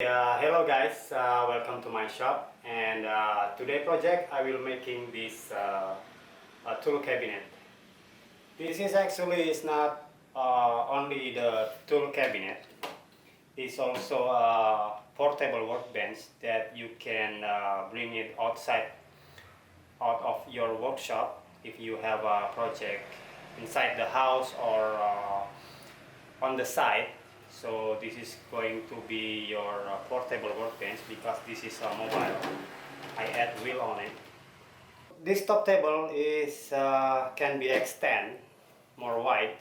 Hello guys, welcome to my shop, and today project I will making this a tool cabinet. This is actually is not only the tool cabinet, it's also a portable workbench that you can bring it out of your workshop if you have a project inside the house or on the side. So this is going to be your portable workbench because this is a mobile. I add wheel on it. This top table is can be extend more wide.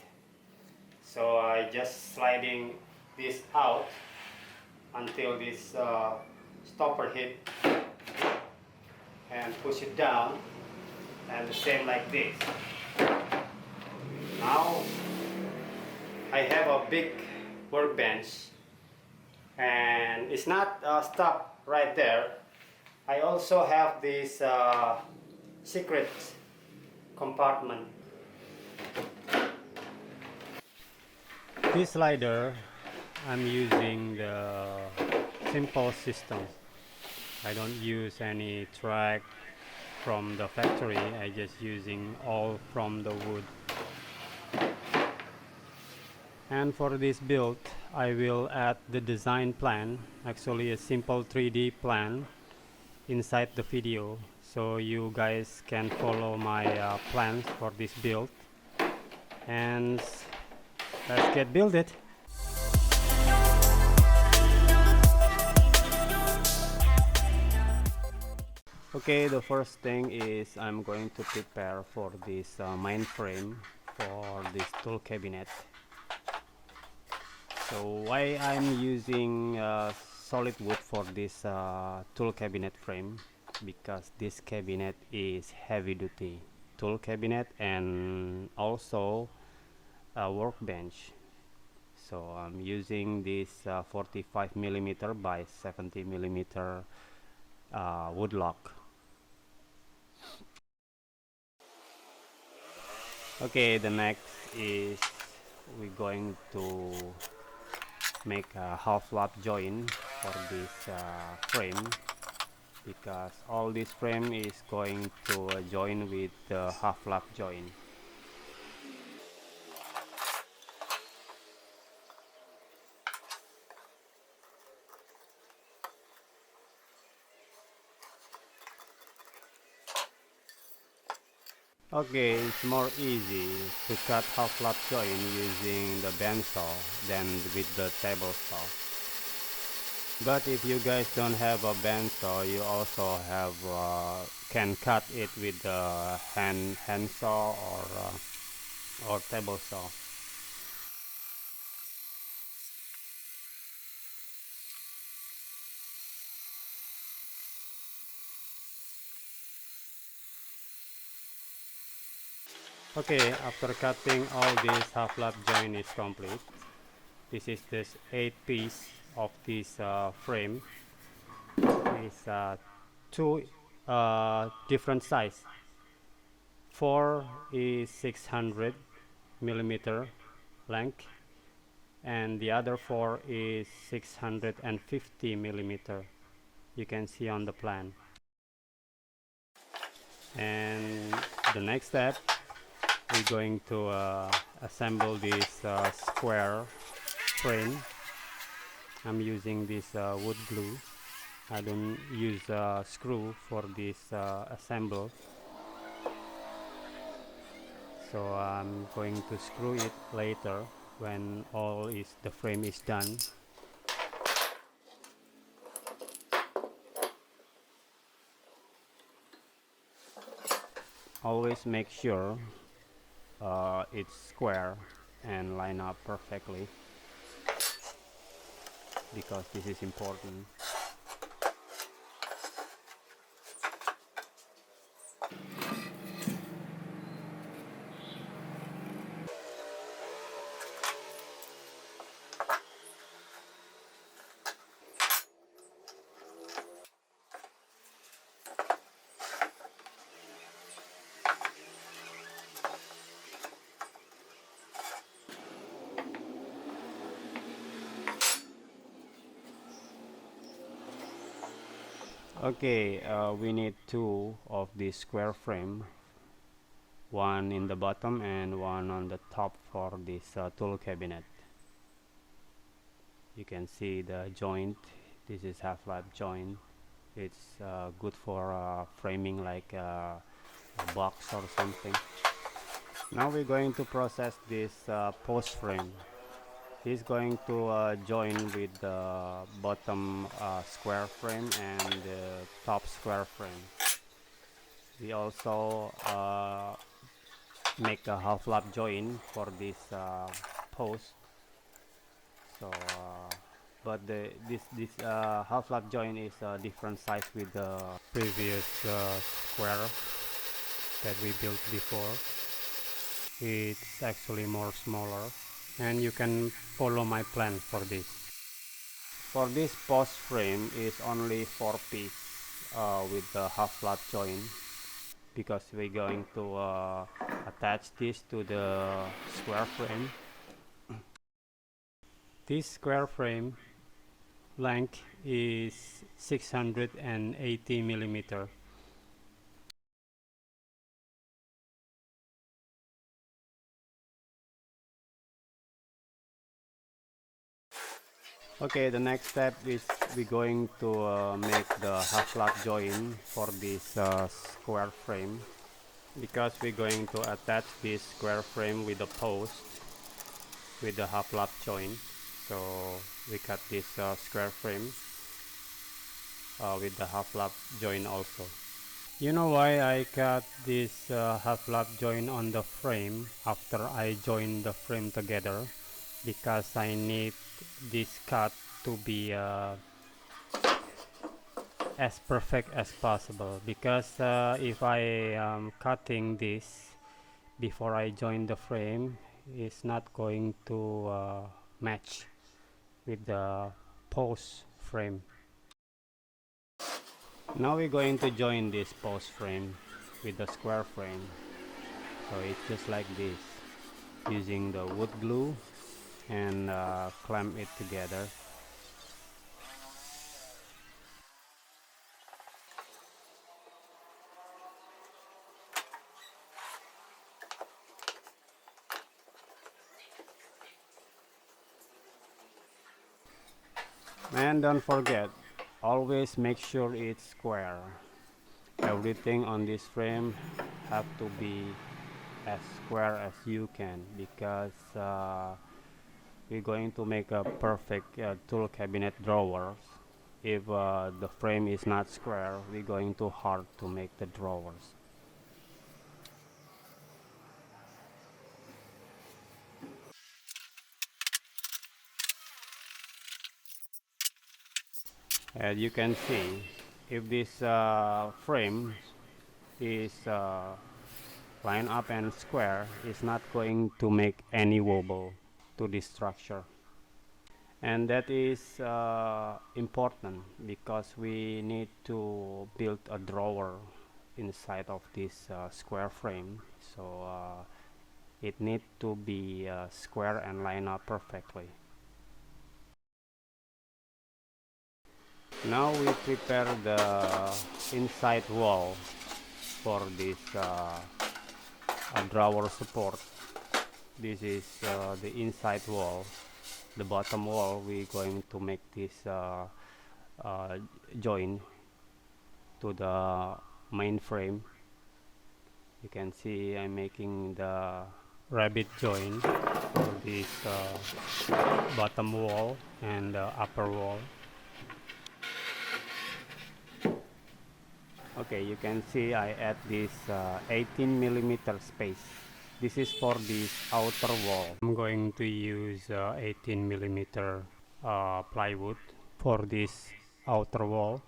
So I just sliding this out until this stopper hit and push it down, and the same like this. Now I have a big workbench, and it's not stopped right there. I also have this secret compartment. This slider, I'm using the simple system. I don't use any track from the factory. I just using all from the wood. And for this build, I will add the design plan, actually a simple 3D plan inside the video, so you guys can follow my plans for this build. And let's get build it. Okay, the first thing is I'm going to prepare for this main frame for this tool cabinet. So why I'm using solid wood for this tool cabinet frame, because this cabinet is heavy duty tool cabinet and also a workbench. So I'm using this 45 millimeter by 70 millimeter wood lock. Okay, the next is we're going to make a half lap joint for this frame, because all this frame is going to join with the half lap joint. Okay, it's more easy to cut half lap joint using the bandsaw than with the table saw. But if you guys don't have a bandsaw, you also have can cut it with the hand saw or table saw. Okay, after cutting all this half lap joint is complete. This is this 8 piece of this frame. It's two different size. 4 is 600 millimeter length, and the other 4 is 650 millimeter. You can see on the plan. And the next step, we're going to assemble this square frame. I'm using this wood glue. I don't use a screw for this assemble, so I'm going to screw it later when all is the frame is done. Always make sure it's square and line up perfectly, because this is important. Okay, we need two of this square frame, one in the bottom and one on the top for this tool cabinet. You can see the joint. This is half-lap joint. It's good for framing like a box or something. Now we're going to process this post frame. He's going to join with the bottom square frame and the top square frame. We also make a half lap join for this post. So, but this half lap join is a different size with the previous square that we built before. It's actually more smaller, and you can follow my plan for this. For this post frame is only 4 piece with the half lap joint, because we're going to attach this to the square frame. This square frame length is 680 millimeter. Okay, the next step is we're going to make the half lap joint for this square frame, because we're going to attach this square frame with the post with the half lap joint. So we cut this square frame with the half lap joint also. You know why I cut this half lap joint on the frame after I join the frame together? Because I need this cut to be as perfect as possible, because if I am cutting this before I join the frame, it's not going to match with the post frame. Now we're going to join this post frame with the square frame. So it's just like this, using the wood glue and clamp it together. And don't forget, always make sure it's square. Everything on this frame have to be as square as you can, because we're going to make a perfect tool cabinet drawers. If the frame is not square, we're going to hard to make the drawers. As you can see, if this frame is lined up and square, it's not going to make any wobble to this structure. And that is important, because we need to build a drawer inside of this square frame. So it needs to be square and line up perfectly. Now we prepare the inside wall for this drawer support. This is the inside wall. The bottom wall, we're going to make this join to the main frame. You can see I'm making the rabbit join for this bottom wall and upper wall. Okay, you can see I add this 18 millimeter space. This is for this outer wall. I'm going to use 18 millimeter plywood for this outer wall.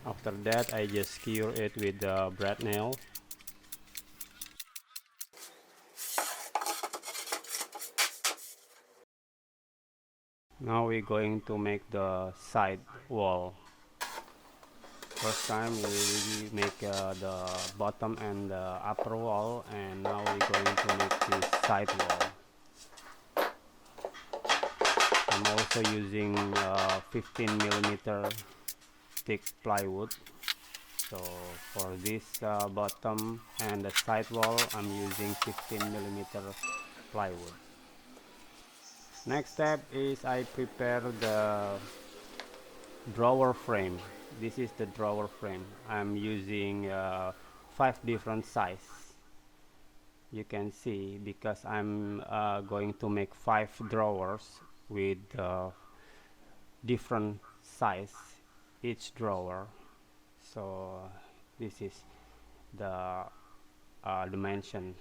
After that, I just skewer it with the brad nail. Now we're going to make the side wall. First time we make the bottom and the upper wall, and now we're going to make this side wall. I'm also using 15 millimeter thick plywood. So for this bottom and the side wall, I'm using 15 millimeter plywood. Next step is I prepare the drawer frame. This is the drawer frame. I'm using 5 different size. You can see because I'm going to make 5 drawers with different size each drawer. So this is the dimension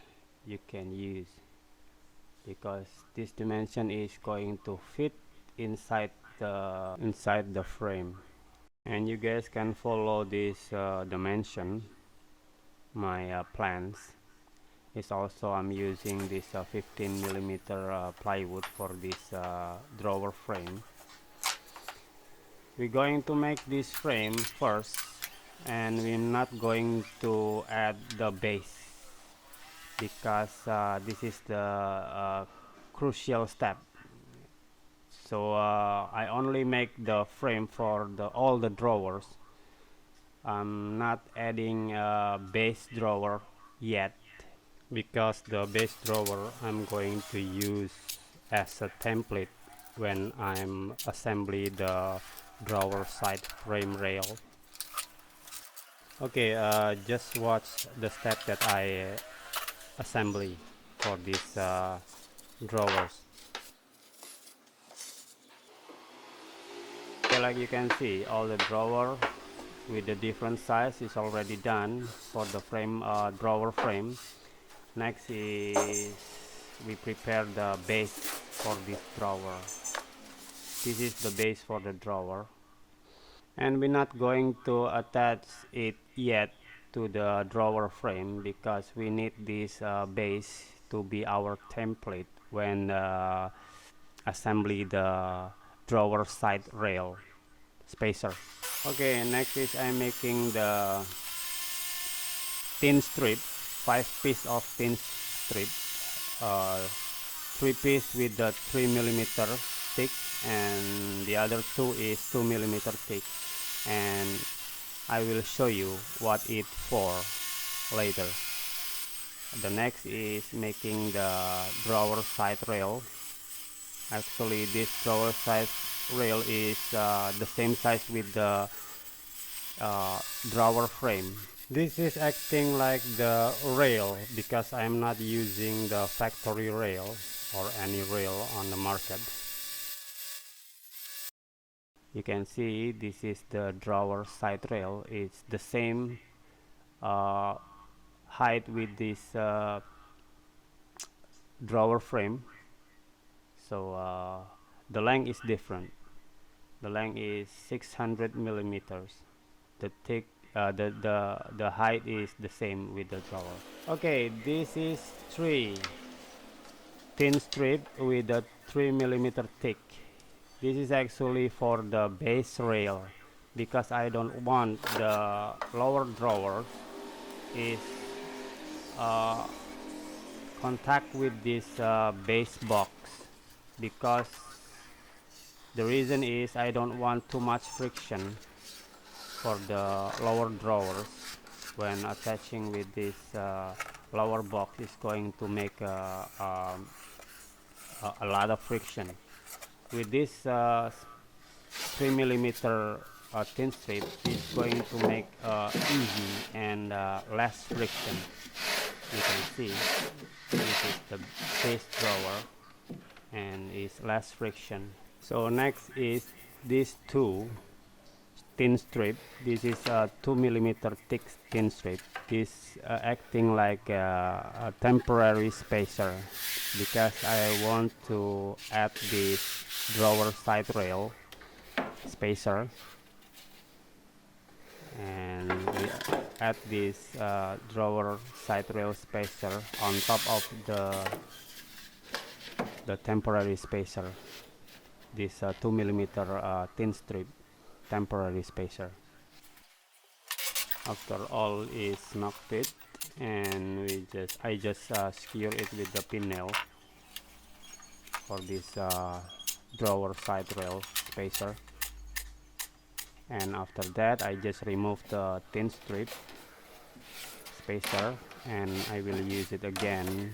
you can use, because this dimension is going to fit inside the frame, and you guys can follow this dimension. My plans is also I'm using this 15 millimeter plywood for this drawer frame. We're going to make this frame first, and we're not going to add the base because this is the crucial step. So I only make the frame for all the drawers. I'm not adding a base drawer yet, because the base drawer I'm going to use as a template when I'm assembly the drawer side frame rail. Okay, just watch the step that I assembly for these drawers. Okay, like you can see, all the drawer with the different size is already done for the frame drawer frame. Next is we prepare the base for this drawer. This is the base for the drawer, and we're not going to attach it yet to the drawer frame because we need this base to be our template when assembly the drawer side rail spacer. Okay, next is I'm making the thin strip, 5 piece of thin strip, 3 piece with the 3 millimeter thick, and the other 2 is 2 millimeter thick, and I will show you what it for later. The next is making the drawer side rail. Actually, this drawer side rail is the same size with the drawer frame. This is acting like the rail because I'm not using the factory rail or any rail on the market. You can see this is the drawer side rail. It's the same height with this drawer frame. So the length is different. The length is 600 millimeters. The thick the height is the same with the drawer. Okay, this is 3 thin strip with a 3 millimeter thick. This is actually for the base rail because I don't want the lower drawer is contact with this base box, because the reason is I don't want too much friction for the lower drawers. When attaching with this lower box is going to make a lot of friction. With this 3 millimeter thin strip is going to make easy and less friction. You can see this is the base drawer and is less friction. So next is these 2 thin strip. This is a 2 millimeter thick thin strip. This acting like a temporary spacer because I want to add this drawer side rail spacer, and we add this drawer side rail spacer on top of the temporary spacer, this 2 millimeter thin strip temporary spacer. After all is melted, and I just skewer it with the pin nail for this drawer side rail spacer. And after that I just remove the thin strip spacer, and I will use it again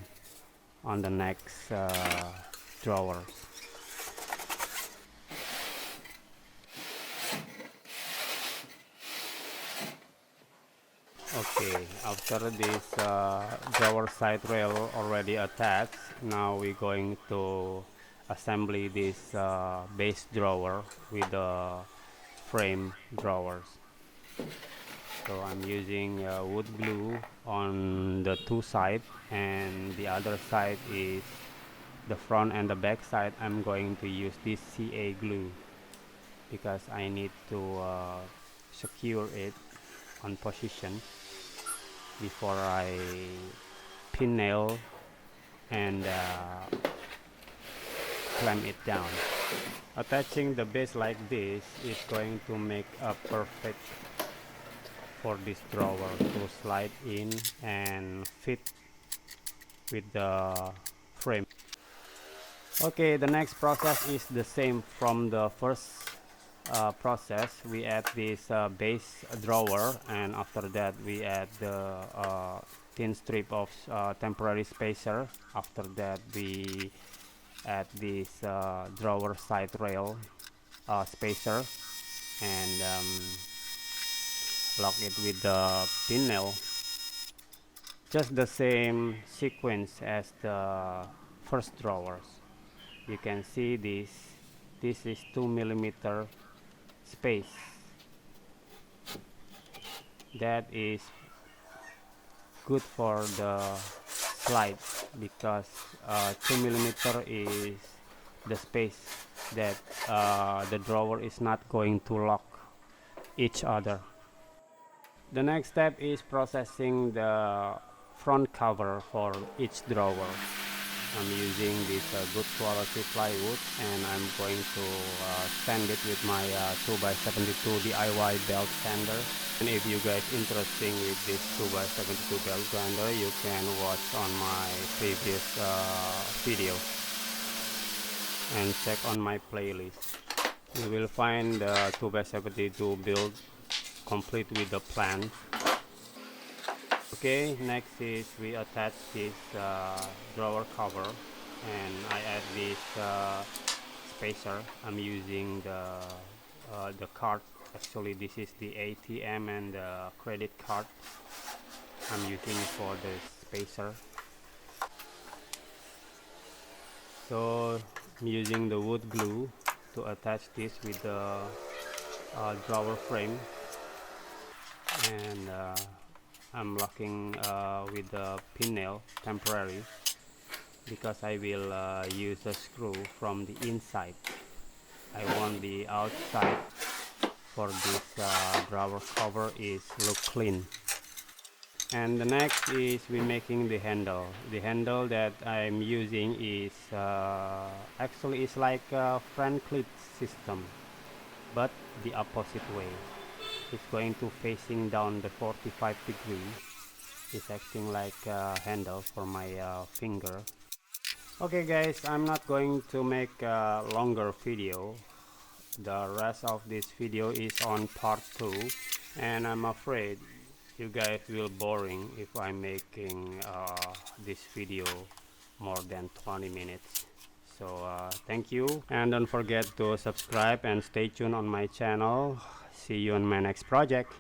on the next drawers. Okay, after this drawer side rail already attached, now we're going to assembly this base drawer with the frame drawers. So I'm using wood glue on the two sides, and the other side is the front and the back side. I'm going to use this CA glue because I need to secure it on position before I pin nail and clamp it down. Attaching the base like this is going to make a perfect for this drawer to slide in and fit with the frame. Okay, the next process is the same from the first process. We add this base drawer, and after that we add the thin strip of temporary spacer. After that we add this drawer side rail spacer, and lock it with the pin nail. Just the same sequence as the first drawers. You can see this is 2mm space. That is good for the slide because 2mm is the space that the drawer is not going to lock each other. The next step is processing the front cover for each drawer. I'm using this good quality plywood, and I'm going to sand it with my 2x72 DIY belt sander. And if you guys interested with this 2x72 belt grinder, you can watch on my previous video and check on my playlist. You will find the 2x72 build complete with the plan. Okay, next is we attach this drawer cover, and I add this spacer. I'm using the card. Actually, this is the ATM and the credit card I'm using for the spacer. So I'm using the wood glue to attach this with the drawer frame, and I'm locking with the pin nail temporary because I will use a screw from the inside. I want the outside for this drawer cover is look clean. And the next is we making the handle. The handle that I'm using is actually is like a Franklin system, but the opposite way. It's going to facing down the 45 degree. It's acting like a handle for my finger. Okay guys, I'm not going to make a longer video. The rest of this video is on part 2, and I'm afraid you guys will boring if I'm making this video more than 20 minutes. So thank you, and don't forget to subscribe and stay tuned on my channel. See you on my next project.